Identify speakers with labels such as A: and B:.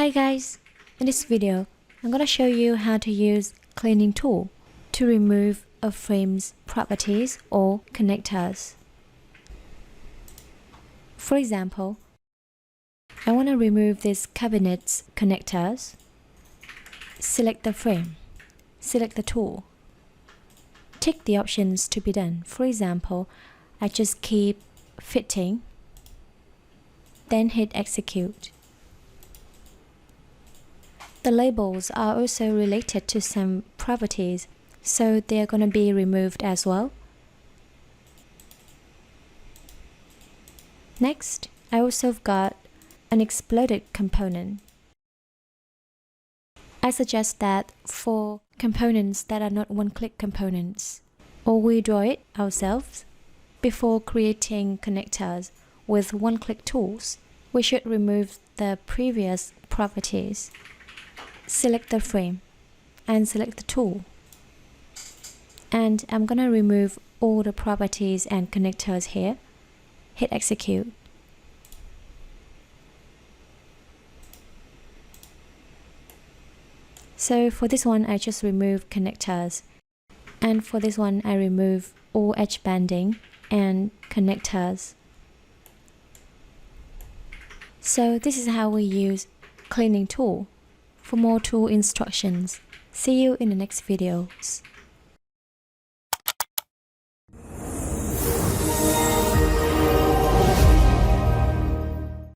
A: Hi guys! In this video, I'm going to show you how to use cleaning tool to remove a frame's properties or connectors. For example, I want to remove this cabinet's connectors. Select the frame. Select the tool. Tick the options to be done. For example, I just keep fitting, then hit execute. The labels are also related to some properties, so they are going to be removed as well. Next, I also got an exploded component. I suggest that for components that are not one-click components, or we draw it ourselves, before creating connectors with one-click tools, we should remove the previous properties. Select the frame and select the tool. And I'm going to remove all the properties and connectors here. Hit execute. So for this one, I just remove connectors. And for this one, I remove all edge banding and connectors. So this is how we use cleaning tool. For more tool instructions, see you in the next videos.